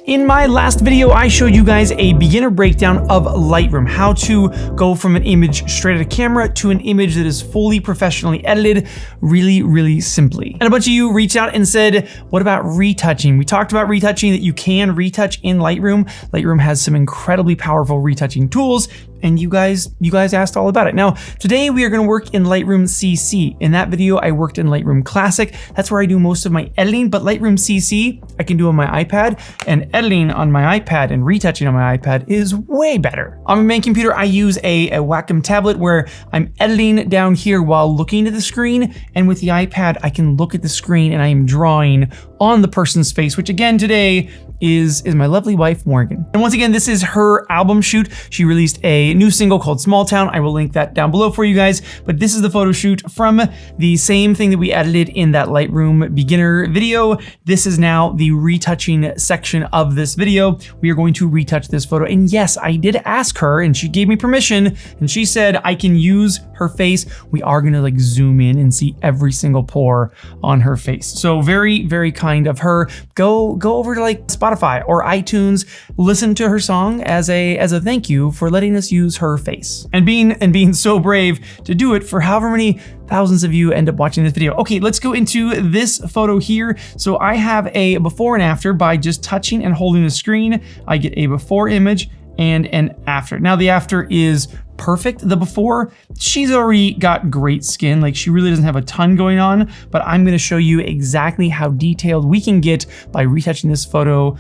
In my last video, I showed you guys a beginner breakdown of Lightroom, how to go from an image straight at a camera to an image that is fully professionally edited really simply. And a bunch of you reached out and said, what about retouching? We talked about retouching, that you can retouch in Lightroom. Lightroom has some incredibly powerful retouching tools, and you guys asked all about it. Now, today we are gonna work in Lightroom CC. In that video, I worked in Lightroom Classic. That's where I do most of my editing, but Lightroom CC, I can do on my iPad, and editing on my iPad and retouching on my iPad is way better. On my main computer, I use a Wacom tablet where I'm editing down here while looking at the screen, and with the iPad, I can look at the screen and I am drawing on the person's face, which again today is my lovely wife, Morgan. And once again, this is her album shoot. She released a new single called Small Town. I will link that down below for you guys, but this is the photo shoot from the same thing that we edited in that Lightroom beginner video. This is now the retouching section of this video. We are going to retouch this photo. And yes, I did ask her and she gave me permission, and she said I can use her face. We are gonna like zoom in and see every single pore on her face. So very kind of her. Go over to like Spotify or iTunes, listen to her song as a thank you for letting us use her face and being so brave to do it for however many thousands of you end up watching this video. Okay, let's go into this photo here. So I have a before and after by just touching and holding the screen. I get a before image and an after. Now the after is perfect. The before, she's already got great skin. Like she really doesn't have a ton going on, but I'm gonna show you exactly how detailed we can get by retouching this photo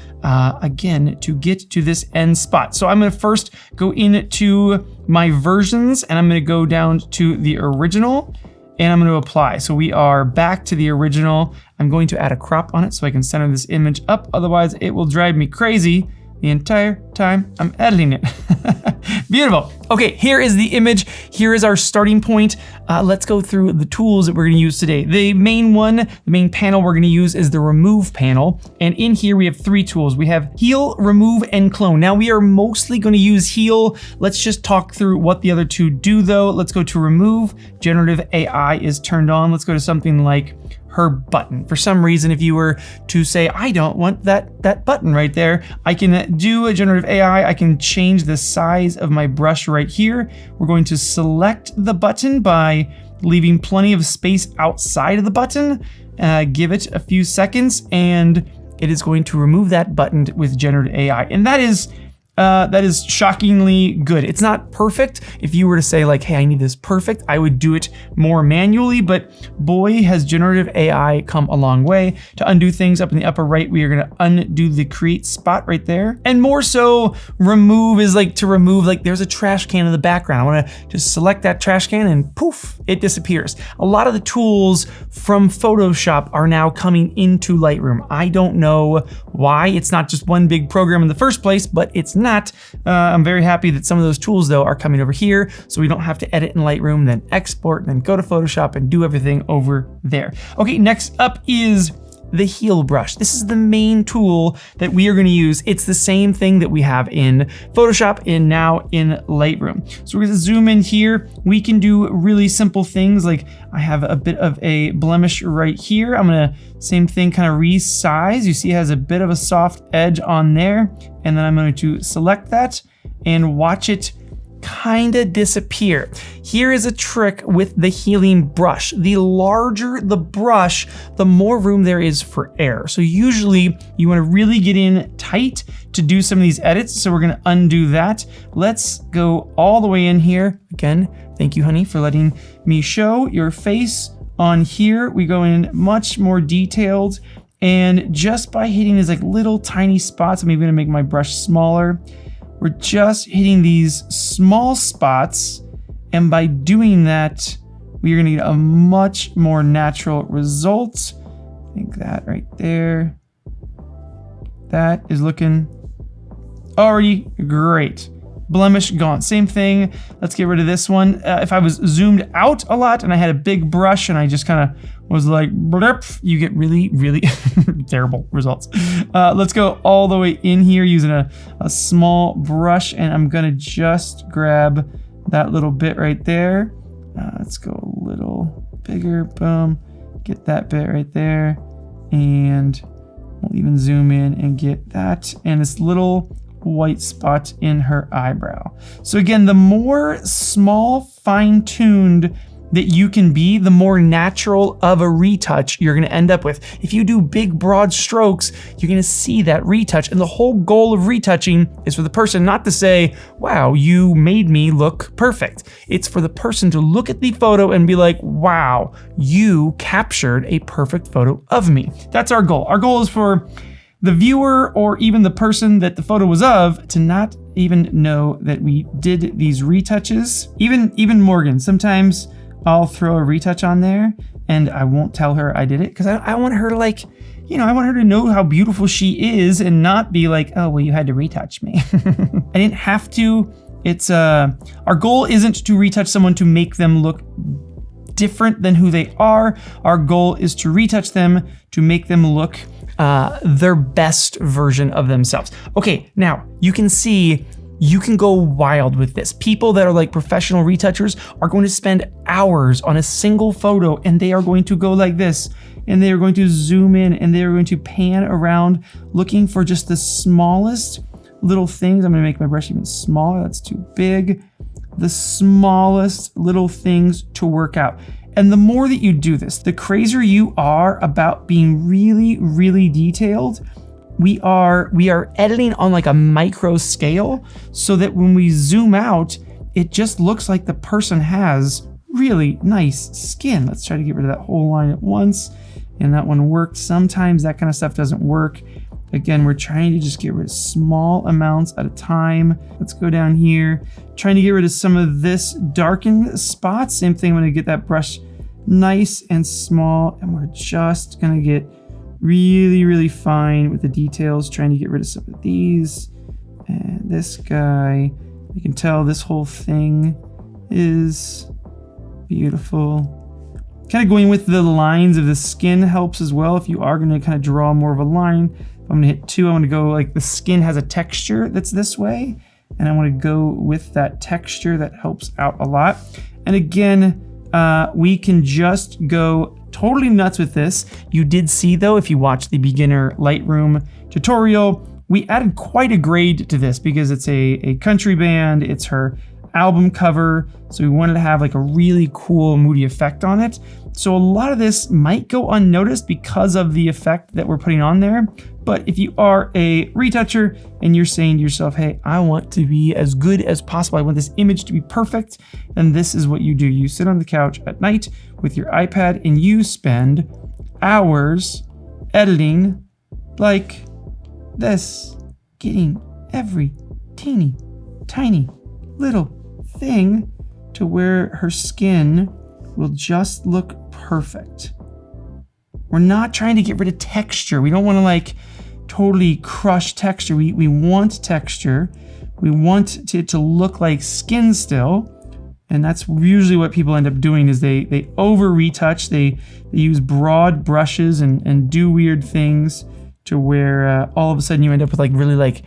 again to get to this end spot. So I'm gonna first go into my versions and I'm gonna go down to the original and I'm gonna apply. So we are back to the original. I'm going to add a crop on it so I can center this image up. Otherwise it will drive me crazy the entire time I'm editing it. Beautiful. Okay, here is the image. Here is our starting point. Let's go through the tools that we're gonna use today. The main panel we're gonna use is the remove panel. And in here we have three tools. We have heal, remove, and clone. Now we are mostly gonna use heal. Let's just talk through what the other two do though. Let's go to remove. Generative AI is turned on. Let's go to something like her button. For some reason, if you were to say, I don't want that button right there, I can do a generative AI. I can change the size of my brush right here. We're going to select the button by leaving plenty of space outside of the button. Give it a few seconds and it is going to remove that button with generative AI. And that is shockingly good. It's not perfect. If you were to say like, hey, I need this perfect, I would do it more manually, but boy, has generative AI come a long way. To undo things up in the upper right, we are gonna undo the create spot right there. And more so, remove is like to remove, like there's a trash can in the background. I wanna just select that trash can and poof, it disappears. A lot of the tools from Photoshop are now coming into Lightroom. I don't know why. It's not just one big program in the first place, but it's not. I'm very happy that some of those tools though are coming over here, so we don't have to edit in Lightroom, then export, then go to Photoshop and do everything over there. Okay, next up is the heal brush. This is the main tool that we are going to use. It's the same thing that we have in Photoshop and now in Lightroom. So we're going to zoom in here. We can do really simple things like I have a bit of a blemish right here. I'm going to, same thing, kind of resize. You see it has a bit of a soft edge on there. And then I'm going to select that and watch it kind of disappear. Here is a trick with the healing brush. The larger the brush, the more room there is for error. So usually you want to really get in tight to do some of these edits. So we're going to undo that. Let's go all the way in here. Again, thank you, honey, for letting me show your face on here. We go in much more detailed, and just by hitting these like little tiny spots, I'm even gonna make my brush smaller. We're just hitting these small spots, and by doing that, we are gonna get a much more natural result. I think that right there, that is looking already great. Blemish gone. Same thing. Let's get rid of this one. If I was zoomed out a lot and I had a big brush and I just kind of was like, blip, you get really terrible results. Let's go all the way in here using a small brush, and I'm gonna just grab that little bit right there. Let's go a little bigger. Boom. Get that bit right there. And We'll even zoom in and get that and this little white spot in her eyebrow. So again, the more small, fine-tuned that you can be, the more natural of a retouch you're gonna end up with. If you do big, broad strokes, you're gonna see that retouch. And the whole goal of retouching is for the person not to say, wow, you made me look perfect. It's for the person to look at the photo and be like, wow, you captured a perfect photo of me. That's our goal. Our goal is for the viewer or even the person that the photo was of to not even know that we did these retouches. Even Morgan, sometimes I'll throw a retouch on there and I won't tell her I did it because I want her to like, you know, I want her to know how beautiful she is and not be like, oh, well, you had to retouch me. I didn't have to. It's our goal isn't to retouch someone to make them look different than who they are. Our goal is to retouch them to make them look their best version of themselves. Okay, now you can see you can go wild with this. People that are like professional retouchers are going to spend hours on a single photo and they are going to go like this and they are going to zoom in and they are going to pan around looking for just the smallest little things. I'm gonna make my brush even smaller, that's too big. The smallest little things to work out. And the more that you do this, the crazier you are about being really, really detailed. We are editing on like a micro scale so that when we zoom out, it just looks like the person has really nice skin. Let's try to get rid of that whole line at once. And that one worked. Sometimes that kind of stuff doesn't work. Again, we're trying to just get rid of small amounts at a time. Let's go down here, trying to get rid of some of this darkened spots. Same thing, I'm gonna get that brush nice and small, and we're just gonna get really, really fine with the details, trying to get rid of some of these. And this guy, you can tell this whole thing is beautiful. Kind of going with the lines of the skin helps as well. If you are gonna kind of draw more of a line, I'm gonna hit 2, I wanna go like the skin has a texture that's this way, and I wanna go with that texture. That helps out a lot. And again, we can just go totally nuts with this. You did see though, if you watched the beginner Lightroom tutorial, we added quite a grade to this because it's a country band, it's her album cover, so we wanted to have like a really cool moody effect on it. So a lot of this might go unnoticed because of the effect that we're putting on there. But if you are a retoucher and you're saying to yourself, hey, I want to be as good as possible, I want this image to be perfect, then this is what you do. You sit on the couch at night with your iPad and you spend hours editing like this, getting every teeny tiny little thing to where her skin will just look perfect. We're not trying to get rid of texture. We don't want to like totally crush texture. We want texture. We want it to look like skin still. And that's usually what people end up doing is they over retouch. They use broad brushes and do weird things to where all of a sudden you end up with like really like,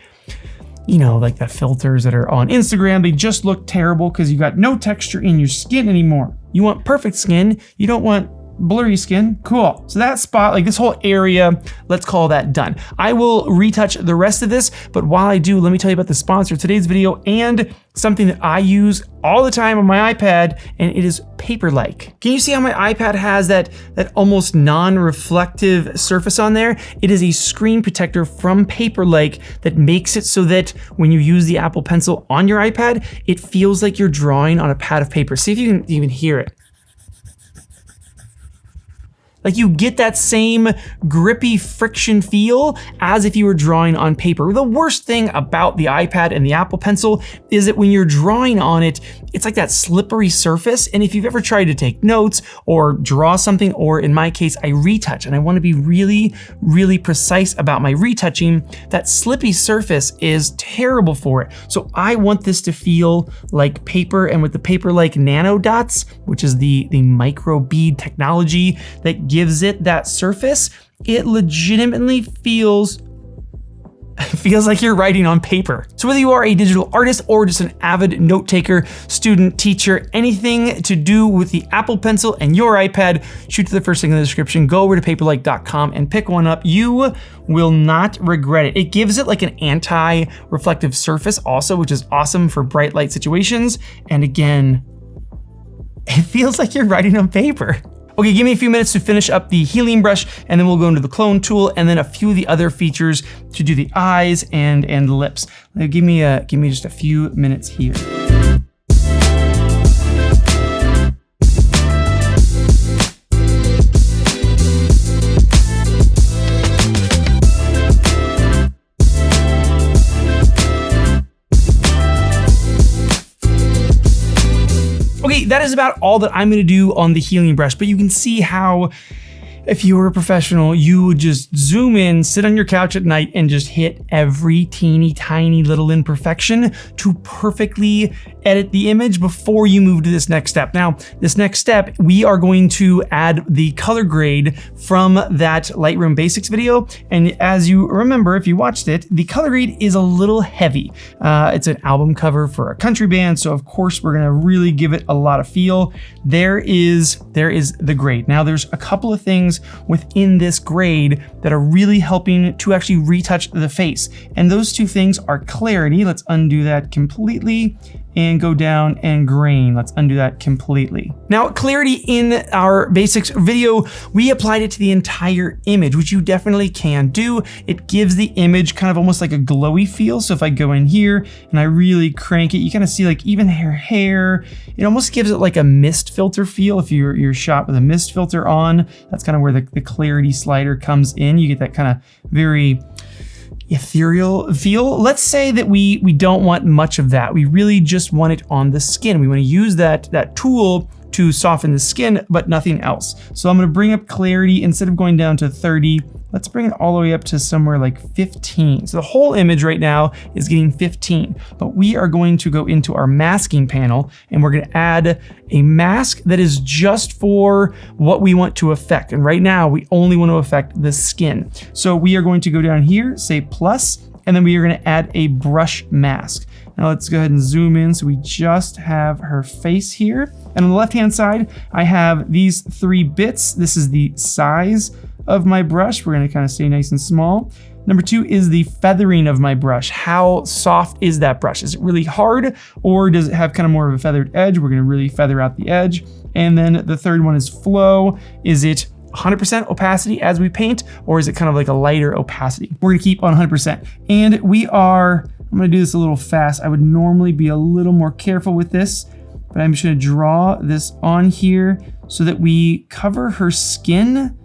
you know, like the filters that are on Instagram. They just look terrible because you got no texture in your skin anymore. You want perfect skin. You don't want blurry skin. Cool. So that spot, like this whole area, let's call that done. I will retouch the rest of this, but while I do, let me tell you about the sponsor of today's video and something that I use all the time on my iPad, and it is Paperlike. Can you see how my iPad has that almost non-reflective surface on there? It is a screen protector from Paperlike that makes it so that when you use the Apple Pencil on your iPad, it feels like you're drawing on a pad of paper. See if you can even hear it. Like you get that same grippy friction feel as if you were drawing on paper. The worst thing about the iPad and the Apple Pencil is that when you're drawing on it, it's like that slippery surface. And if you've ever tried to take notes or draw something, or in my case, I retouch and I want to be really, really precise about my retouching, that slippy surface is terrible for it. So I want this to feel like paper, and with the Paperlike nano dots, which is the micro bead technology that gives it that surface, it legitimately feels It feels like you're writing on paper. So whether you are a digital artist or just an avid note taker, student, teacher, anything to do with the Apple Pencil and your iPad, shoot to the first link in the description, go over to paperlike.com and pick one up. You will not regret it. It gives it like an anti-reflective surface also, which is awesome for bright light situations. And again, it feels like you're writing on paper. Okay, give me a few minutes to finish up the healing brush, and then we'll go into the clone tool and then a few of the other features to do the eyes and lips. Now, give me just a few minutes here. Okay, that is about all that I'm gonna do on the healing brush, but you can see how if you were a professional, you would just zoom in, sit on your couch at night and just hit every teeny tiny little imperfection to perfectly edit the image before you move to this next step. Now, this next step, we are going to add the color grade from that Lightroom Basics video. And as you remember, if you watched it, the color grade is a little heavy. It's an album cover for a country band, so of course we're gonna really give it a lot of feel. There is the grade. Now, there's a couple of things within this grade that are really helping to actually retouch the face. And those two things are clarity. Let's undo that completely and go down, and grain. Let's undo that completely. Now, clarity in our basics video, we applied it to the entire image, which you definitely can do. It gives the image kind of almost like a glowy feel. So if I go in here and I really crank it, you kind of see like even her hair, it almost gives it like a mist filter feel. If you're shot with a mist filter on, that's kind of where the clarity slider comes in. You get that kind of very ethereal feel. Let's say that we don't want much of that. We really just want it on the skin. We want to use that tool to soften the skin, but nothing else. So I'm going to bring up clarity. Instead of going down to 30, let's bring it all the way up to somewhere like 15. So the whole image right now is getting 15, but we are going to go into our masking panel and we're going to add a mask that is just for what we want to affect. And right now we only want to affect the skin. So we are going to go down here, say plus, and then we are going to add a brush mask. Now let's go ahead and zoom in so we just have her face here. And on the left-hand side, I have these 3 bits. This is the size of my brush. We're gonna kind of stay nice and small. Number 2 is the feathering of my brush. How soft is that brush? Is it really hard, or does it have kind of more of a feathered edge? We're gonna really feather out the edge. And then the third one is flow. Is it 100% opacity as we paint, or is it kind of like a lighter opacity? We're gonna keep on 100%. And I'm gonna do this a little fast. I would normally be a little more careful with this, but I'm just gonna draw this on here so that we cover her skin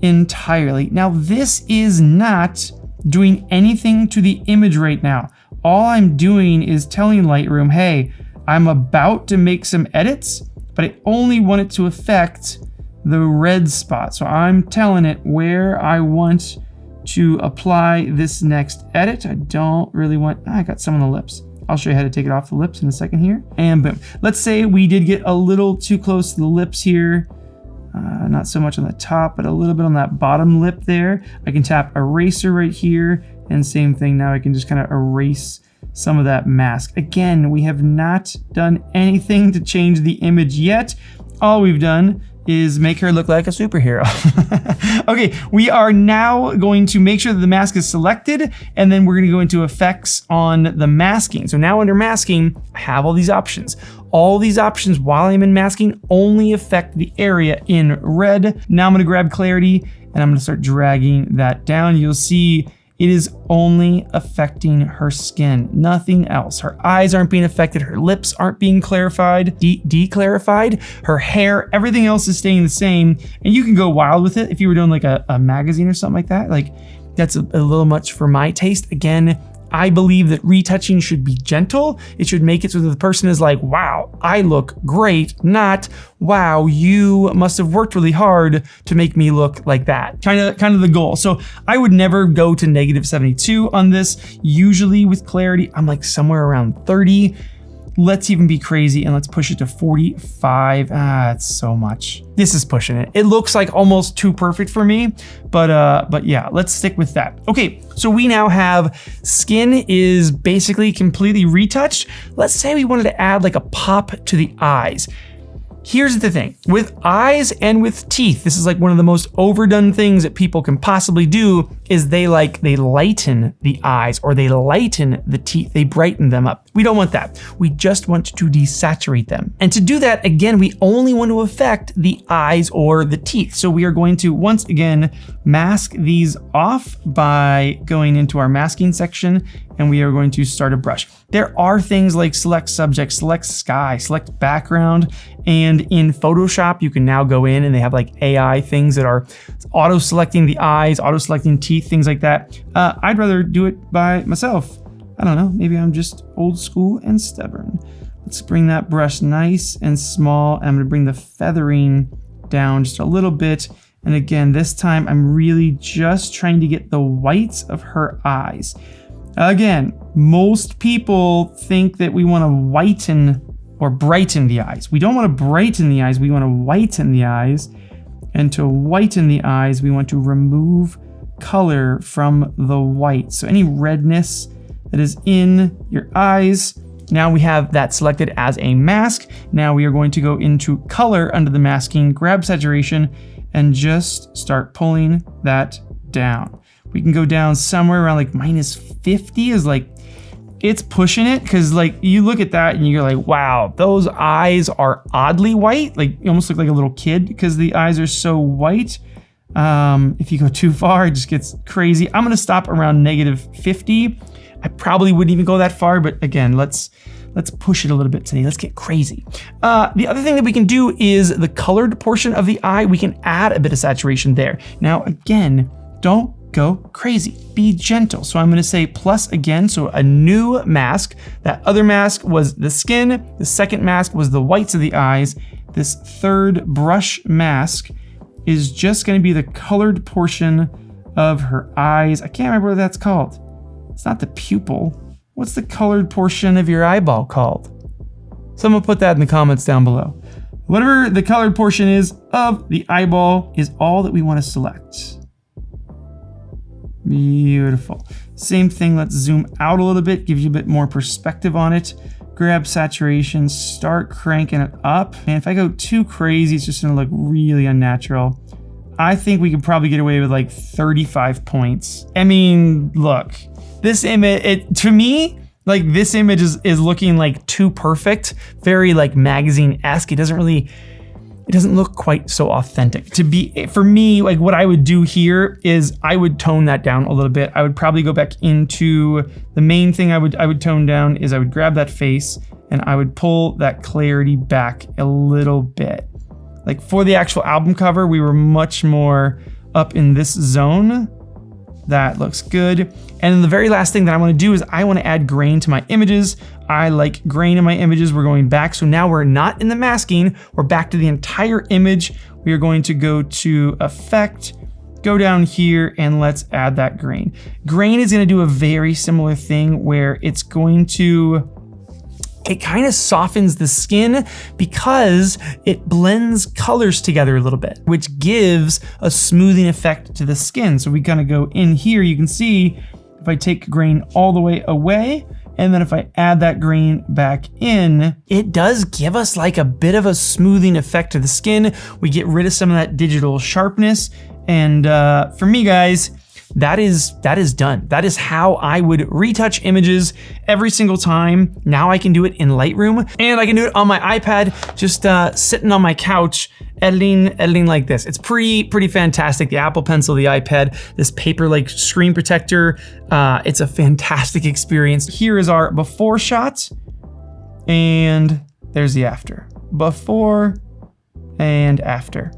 entirely. Now, this is not doing anything to the image right now. All I'm doing is telling Lightroom, hey, I'm about to make some edits, but I only want it to affect the red spot. So I'm telling it where I want to apply this next edit. I don't really want, I got some on the lips. I'll show you how to take it off the lips in a second here. And boom. Let's say we did get a little too close to the lips here. Not so much on the top, but a little bit on that bottom lip there. I can tap eraser right here, and same thing. Now I can just kind of erase some of that mask. Again, we have not done anything to change the image yet. All we've done is make her look like a superhero. Okay, we are now going to make sure that the mask is selected, and then we're gonna go into effects on the masking. So now under masking, I have all these options. All these options while I'm in masking only affect the area in red. Now I'm gonna grab clarity and I'm gonna start dragging that down. You'll see it is only affecting her skin, nothing else. Her eyes aren't being affected, her lips aren't being clarified, declarified, her hair, everything else is staying the same. And you can go wild with it if you were doing like a magazine or something like that. Like, that's a little much for my taste. Again, I believe that retouching should be gentle. It should make it so that the person is like, wow, I look great, not, wow, you must have worked really hard to make me look like that. Kind of the goal. So I would never go to -72 on this. Usually with clarity, I'm like somewhere around 30. Let's even be crazy and let's push it to 45. That's so much. This is pushing it. It looks like almost too perfect for me, but yeah, let's stick with that. Okay, so we now have skin is basically completely retouched. Let's say we wanted to add like a pop to the eyes. Here's the thing, with eyes and with teeth, this is like one of the most overdone things that people can possibly do is they lighten the eyes or they lighten the teeth, they brighten them up. We don't want that. We just want to desaturate them. And to do that, again, we only want to affect the eyes or the teeth. So we are going to, once again, mask these off by going into our masking section and we are going to start a brush. There are things like select subject, select sky, select background, and in Photoshop, you can now go in and they have like AI things that are auto-selecting the eyes, auto-selecting teeth, things like that. I'd rather do it by myself. I don't know, maybe I'm just old school and stubborn. Let's bring that brush nice and small. I'm gonna bring the feathering down just a little bit. And again, this time I'm really just trying to get the whites of her eyes. Again, most people think that we want to whiten or brighten the eyes. We don't want to brighten the eyes, we want to whiten the eyes. And to whiten the eyes, we want to remove color from the white. So any redness that is in your eyes, now we have that selected as a mask. Now we are going to go into color under the masking, grab saturation, and just start pulling that down. We can go down somewhere around like -50 is like, it's pushing it because like you look at that and you're like, wow, those eyes are oddly white. Like you almost look like a little kid because the eyes are so white. If you go too far, it just gets crazy. I'm gonna stop around -50. I probably wouldn't even go that far, but again, let's push it a little bit today. Let's get crazy. The other thing that we can do is the colored portion of the eye, we can add a bit of saturation there. Now, again, don't go crazy, be gentle. So I'm gonna say plus again, so a new mask. That other mask was the skin, the second mask was the whites of the eyes. This third brush mask is just gonna be the colored portion of her eyes. I can't remember what that's called. It's not the pupil. What's the colored portion of your eyeball called? Someone put that in the comments down below. Whatever the colored portion is of the eyeball is all that we want to select. Beautiful. Same thing, let's zoom out a little bit, give you a bit more perspective on it. Grab saturation, start cranking it up. And if I go too crazy, it's just gonna look really unnatural. I think we could probably get away with like 35 points. I mean, look, this image, to me, like this image is looking like too perfect, very like magazine-esque. It doesn't look quite so authentic. For me, like what I would do here is I would tone that down a little bit. I would probably go back into the main thing I would tone down is I would grab that face and I would pull that clarity back a little bit. Like for the actual album cover, we were much more up in this zone. That looks good. And then the very last thing that I want to do is I want to add grain to my images. I like grain in my images. We're going back. So now we're not in the masking. We're back to the entire image. We are going to go to Effect, go down here, and let's add that grain. Grain is going to do a very similar thing where it's going to, it kind of softens the skin because it blends colors together a little bit, which gives a smoothing effect to the skin. So we kind of go in here, you can see if I take grain all the way away, and then if I add that grain back in, it does give us like a bit of a smoothing effect to the skin. We get rid of some of that digital sharpness. And for me, guys, that is done. That is how I would retouch images every single time. Now I can do it in Lightroom, and I can do it on my iPad, just sitting on my couch, editing like this. It's pretty fantastic. The Apple Pencil, the iPad, this Paperlike screen protector. It's a fantastic experience. Here is our before shot, and there's the after. Before and after.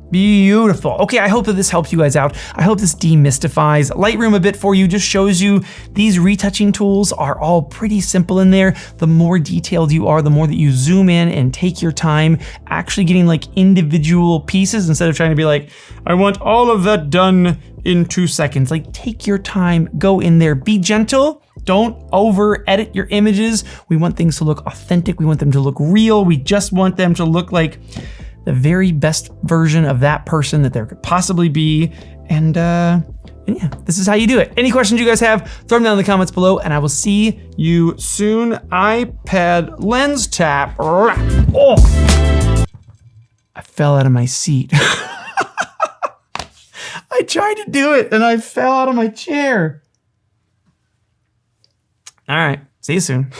Beautiful. Okay, I hope that this helps you guys out. I hope this demystifies Lightroom a bit for you, just shows you these retouching tools are all pretty simple in there. The more detailed you are, the more that you zoom in and take your time actually getting like individual pieces instead of trying to be like, I want all of that done in 2 seconds. Like, take your time, go in there, be gentle. Don't over edit your images. We want things to look authentic. We want them to look real. We just want them to look like the very best version of that person that there could possibly be. And yeah, this is how you do it. Any questions you guys have, throw them down in the comments below, and I will see you soon. iPad lens tap. Oh, I fell out of my seat. I tried to do it and I fell out of my chair. All right, see you soon.